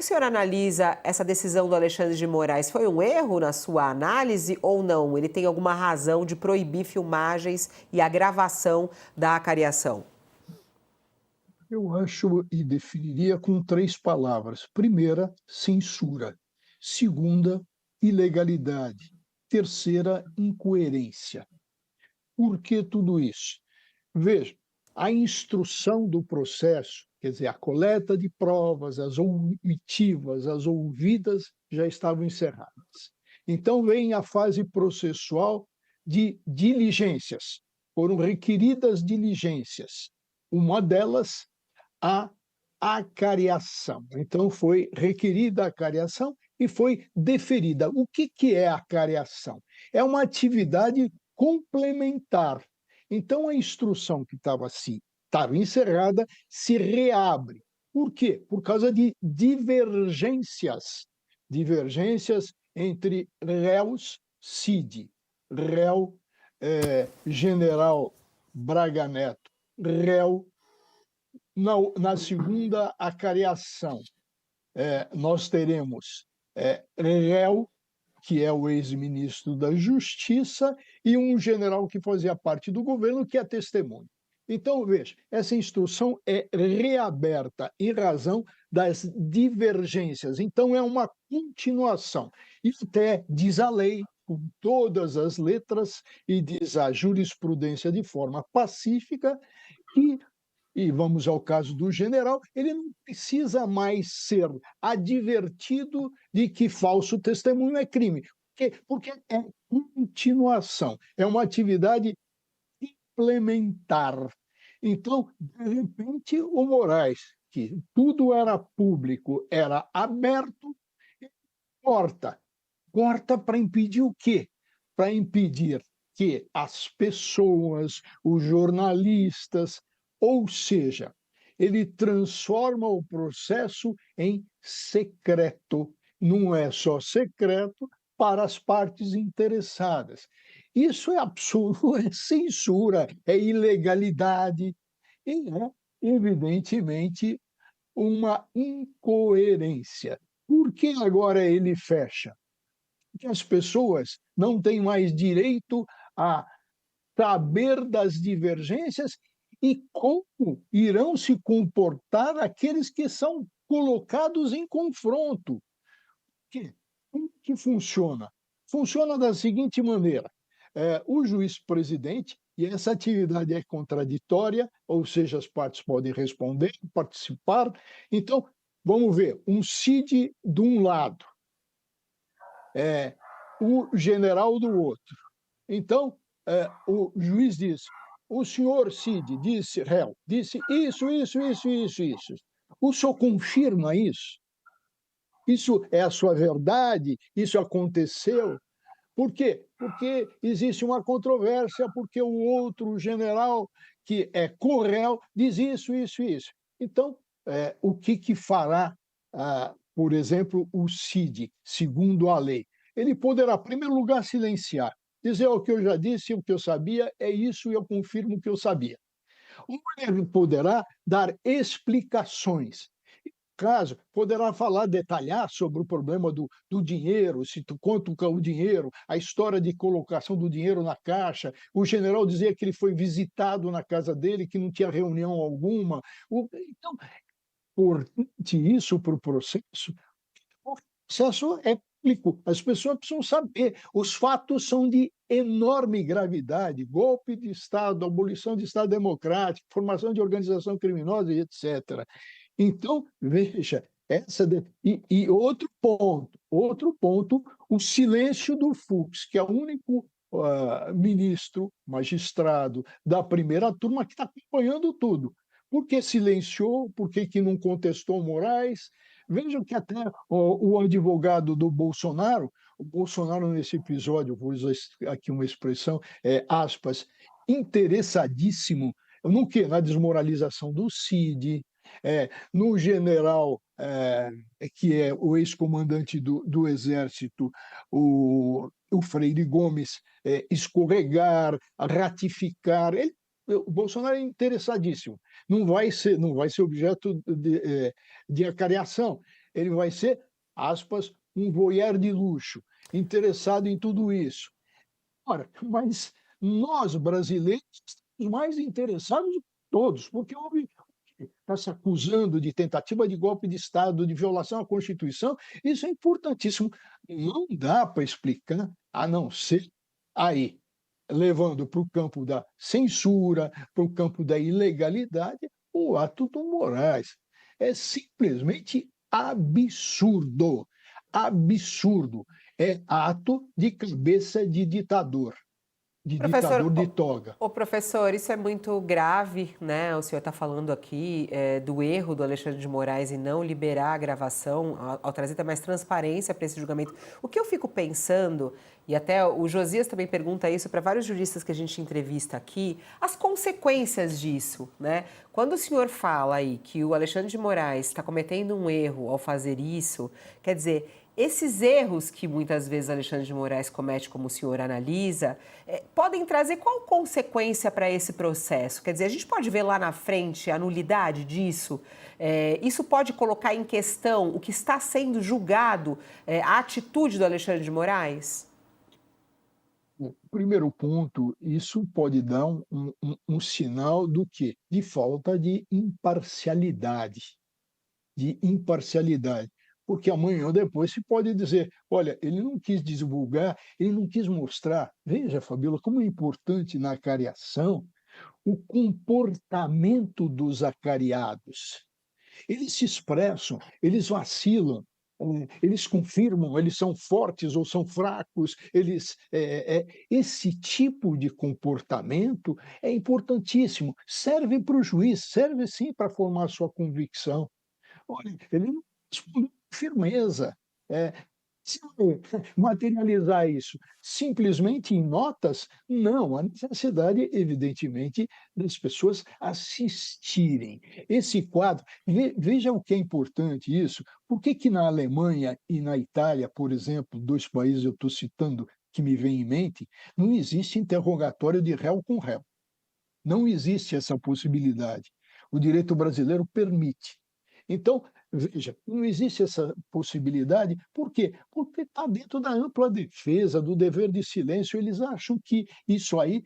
que o senhor analisa essa decisão do Alexandre de Moraes? Foi um erro na sua análise ou não? Ele tem alguma razão de proibir filmagens e a gravação da acariação? Eu acho e definiria com 3 palavras. Primeira, censura. Segunda, ilegalidade. Terceira, incoerência. Por que tudo isso? Veja, a instrução do processo, quer dizer, a coleta de provas, as oitivas, as ouvidas, já estavam encerradas. Então vem a fase processual de diligências. Foram requeridas diligências. Uma delas, a acariação. Então foi requerida a acariação e foi deferida. O que é a acariação? É uma atividade complementar. Então a instrução que estava encerrada se reabre. Por quê? Por causa de divergências entre réus CID, réu General Braga Neto, réu na segunda acariação, nós teremos réu, que é o ex-ministro da Justiça, e um general que fazia parte do governo, que é testemunha. Então, veja, essa instrução é reaberta em razão das divergências. Então, é uma continuação. E até diz a lei, com todas as letras, e diz a jurisprudência de forma pacífica, que e vamos ao caso do general, ele não precisa mais ser advertido de que falso testemunho é crime. Por quê? Porque é continuação, é uma atividade complementar. Então, de repente, o Moraes, que tudo era público, era aberto, corta. Corta para impedir o quê? Para impedir que as pessoas, os jornalistas, ou seja, ele transforma o processo em secreto. Não é só secreto para as partes interessadas. Isso é absurdo, é censura, é ilegalidade e é, evidentemente, uma incoerência. Por que agora ele fecha? Que as pessoas não têm mais direito a saber das divergências e como irão se comportar aqueles que são colocados em confronto. Como que funciona? Funciona da seguinte maneira: o juiz-presidente, e essa atividade é contraditória, ou seja, as partes podem responder, participar. Então, vamos ver, um CID de um lado, o general do outro. Então, o juiz diz: o senhor Cid disse, réu, disse isso. O senhor confirma isso? Isso é a sua verdade? Isso aconteceu? Por quê? Porque existe uma controvérsia, porque o outro general, que é co-réu, diz isso. Então, o que fará, por exemplo, o CID, segundo a lei? Ele poderá, em primeiro lugar, silenciar, dizer o que eu já disse, o que eu sabia, é isso e eu confirmo o que eu sabia. Ou ele poderá dar explicações. Caso, poderá falar, detalhar sobre o problema do dinheiro, quanto é o dinheiro, a história de colocação do dinheiro na caixa. O general dizia que ele foi visitado na casa dele, que não tinha reunião alguma. Então, importante isso para o processo é público, as pessoas precisam saber. Os fatos são de enorme gravidade: golpe de Estado, abolição de Estado democrático, formação de organização criminosa e etc. Então, veja, outro ponto, o silêncio do Fux, que é o único ministro, magistrado da primeira turma que está acompanhando tudo. Por que silenciou? Por que não contestou Moraes? Vejam que até o advogado do Bolsonaro, o Bolsonaro nesse episódio, vou usar aqui uma expressão, aspas, interessadíssimo no quê? Na desmoralização do Cid, no general, que é o ex-comandante do Exército, o Freire Gomes, escorregar, ratificar. O Bolsonaro é interessadíssimo. Não vai ser objeto de acariação. ele vai ser, aspas, um voyeur de luxo, interessado em tudo isso. Ora, mas nós brasileiros estamos mais interessados de todos, porque houve está se acusando de tentativa de golpe de Estado, de violação à Constituição, isso é importantíssimo. Não dá para explicar, a não ser aí, levando para o campo da censura, para o campo da ilegalidade, o ato do Moraes. É simplesmente absurdo. Absurdo. É ato de cabeça de Professor, ditador de toga. professor, isso é muito grave, né? O senhor está falando aqui do erro do Alexandre de Moraes em não liberar a gravação, ao trazer até mais transparência para esse julgamento. O que eu fico pensando, e até o Josias também pergunta isso para vários juristas que a gente entrevista aqui, as consequências disso, né? Quando o senhor fala aí que o Alexandre de Moraes está cometendo um erro ao fazer isso, quer dizer, esses erros que muitas vezes Alexandre de Moraes comete, como o senhor analisa, podem trazer qual consequência para esse processo? Quer dizer, a gente pode ver lá na frente a nulidade disso? Isso pode colocar em questão o que está sendo julgado, a atitude do Alexandre de Moraes? Primeiro ponto, isso pode dar um sinal do quê? De falta de imparcialidade. Porque amanhã ou depois se pode dizer, olha, ele não quis divulgar, ele não quis mostrar. Veja, Fabíola, como é importante na acariação o comportamento dos acariados. Eles se expressam, eles vacilam, eles confirmam, eles são fortes ou são fracos, esse tipo de comportamento é importantíssimo, serve para o juiz, serve sim para formar sua convicção. Olha, ele não respondeu com firmeza. Eh, se materializar isso simplesmente em notas, não, há necessidade, evidentemente, das pessoas assistirem. Esse quadro, veja o que é importante isso, por que que na Alemanha e na Itália, por exemplo, 2 países eu estou citando que me vêm em mente, não existe interrogatório de réu com réu, não existe essa possibilidade. O direito brasileiro permite. Então, veja, não existe essa possibilidade, por quê? Porque está dentro da ampla defesa, do dever de silêncio, eles acham que isso aí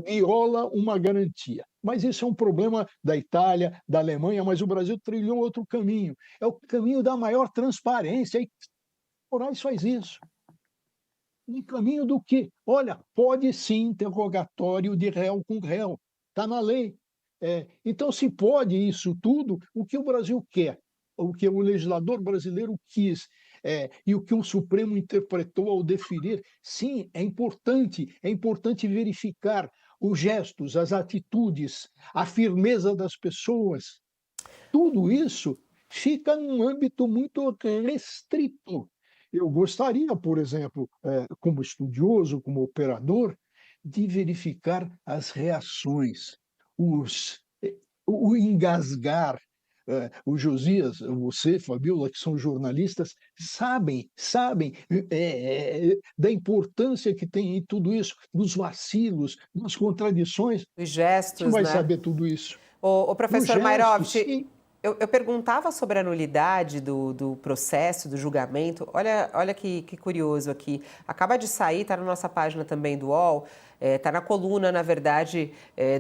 viola uma garantia. Mas isso é um problema da Itália, da Alemanha, mas o Brasil trilhou outro caminho. É o caminho da maior transparência, e Moraes faz isso. Um caminho do quê? Olha, pode sim interrogatório de réu com réu, está na lei. Então, se pode isso tudo, o que o Brasil quer, o que o legislador brasileiro quis, e o que o Supremo interpretou ao deferir, sim, é importante verificar os gestos, as atitudes, a firmeza das pessoas. Tudo isso fica num âmbito muito restrito. Eu gostaria, por exemplo, como estudioso, como operador, de verificar as reações, os o engasgar. O Josias, você, Fabiola, que são jornalistas, sabem da importância que tem em tudo isso, dos vacilos, das contradições. Os Você gestos, vai né? saber tudo isso. O Nos professor gestos, Mairovich, sim. eu perguntava sobre a nulidade do processo, do julgamento. Olha que curioso aqui. Acaba de sair, está na nossa página também do UOL, está na coluna, na verdade,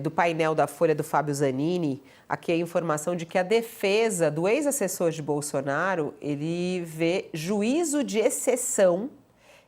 do painel da Folha do Fábio Zanini. Aqui a informação de que a defesa do ex-assessor de Bolsonaro, ele vê juízo de exceção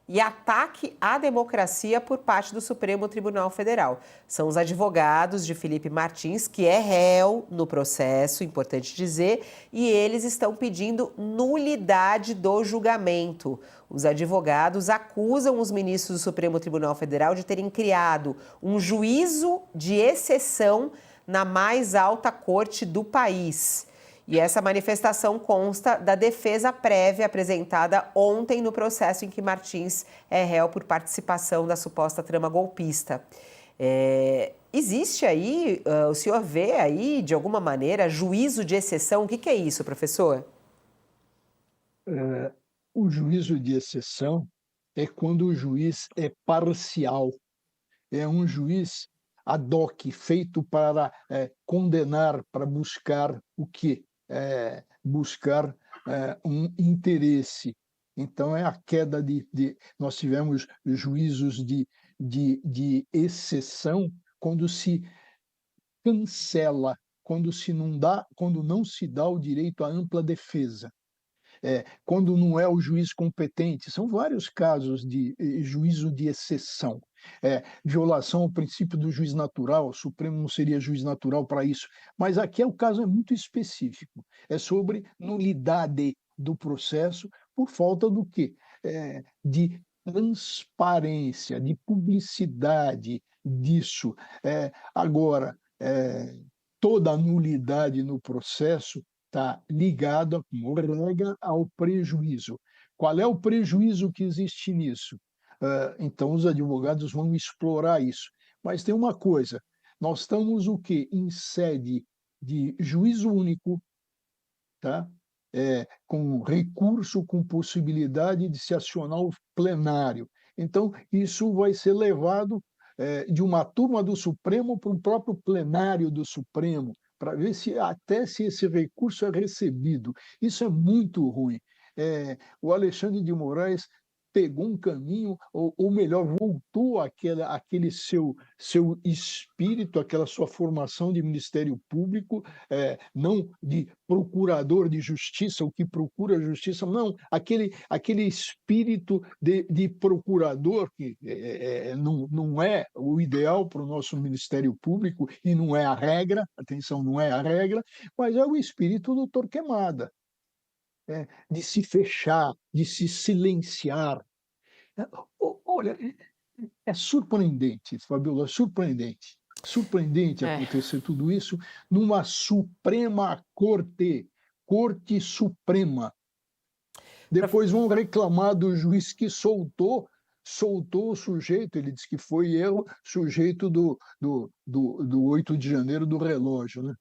e ataque à democracia por parte do Supremo Tribunal Federal. São os advogados de Felipe Martins, que é réu no processo, importante dizer, e eles estão pedindo nulidade do julgamento. Os advogados acusam os ministros do Supremo Tribunal Federal de terem criado um juízo de exceção na mais alta corte do país. E essa manifestação consta da defesa prévia apresentada ontem no processo em que Martins é réu por participação da suposta trama golpista. Existe aí, o senhor vê aí, de alguma maneira, juízo de exceção? O que é isso, professor? O juízo de exceção é quando o juiz é parcial, é um juiz ad hoc, feito para condenar, para buscar o quê? buscar um interesse. Então, é a queda nós tivemos juízos de exceção quando se cancela, quando não se dá o direito à ampla defesa. Quando não é o juiz competente, são vários casos de juízo de exceção. Violação ao princípio do juiz natural, o Supremo não seria juiz natural para isso, mas aqui o caso é muito específico, é sobre nulidade do processo por falta do quê? De transparência, de publicidade disso. Agora, toda a nulidade no processo está ligada, como regra, ao prejuízo. Qual é o prejuízo que existe nisso? Então, os advogados vão explorar isso. Mas tem uma coisa: nós estamos o quê? Em sede de juízo único, tá? Com recurso, com possibilidade de se acionar o plenário. Então, isso vai ser levado de uma turma do Supremo para o próprio plenário do Supremo, para ver se esse recurso é recebido. Isso é muito ruim. O Alexandre de Moraes pegou um caminho, ou melhor, voltou àquele seu espírito, aquela sua formação de Ministério Público, não de procurador de justiça, o que procura justiça, não, aquele espírito de procurador, que não é o ideal para o nosso Ministério Público e não é a regra, atenção, não é a regra, mas é o espírito do Torquemada, de se fechar, de se silenciar. Olha, é surpreendente, Fabiola, é surpreendente. Surpreendente É. acontecer tudo isso numa Suprema Corte, Corte Suprema. Prof- Depois vão reclamar do juiz que soltou o sujeito, ele disse que foi erro, sujeito do 8 de janeiro do relógio, né?